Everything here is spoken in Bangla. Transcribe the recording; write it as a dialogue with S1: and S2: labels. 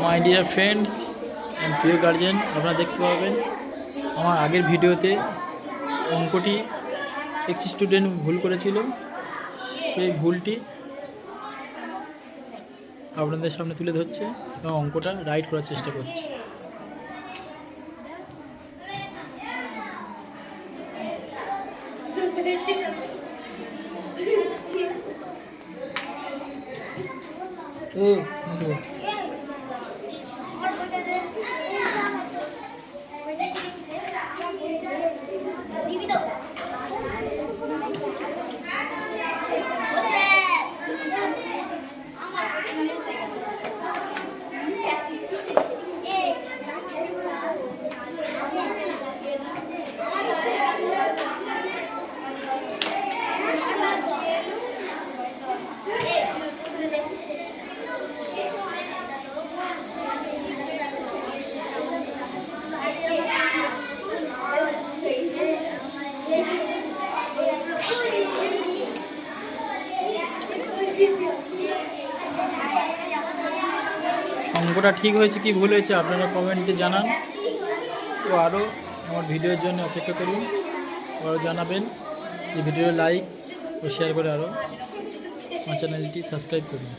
S1: মাই ডিয়ার ফ্রেন্ডস অ্যান্ড প্রিয় গার্জেন, আপনারা দেখতে পাবেন আমার আগের ভিডিওতে অঙ্কটি একটি স্টুডেন্ট ভুল করেছিল। সেই ভুলটি আপনাদের সামনে তুলে ধরছে এবং অঙ্কটা রাইট করার চেষ্টা করছে। অঙ্কটা ঠিক হয়েছে কি ভুল হয়েছে আপনারা কমেন্টে জানান। তো আরও আমার ভিডিওর জন্য অপেক্ষা করুন, আরও জানাবেন। এই ভিডিও লাইক ও শেয়ার করে আরও আমার চ্যানেলটি সাবস্ক্রাইব করুন।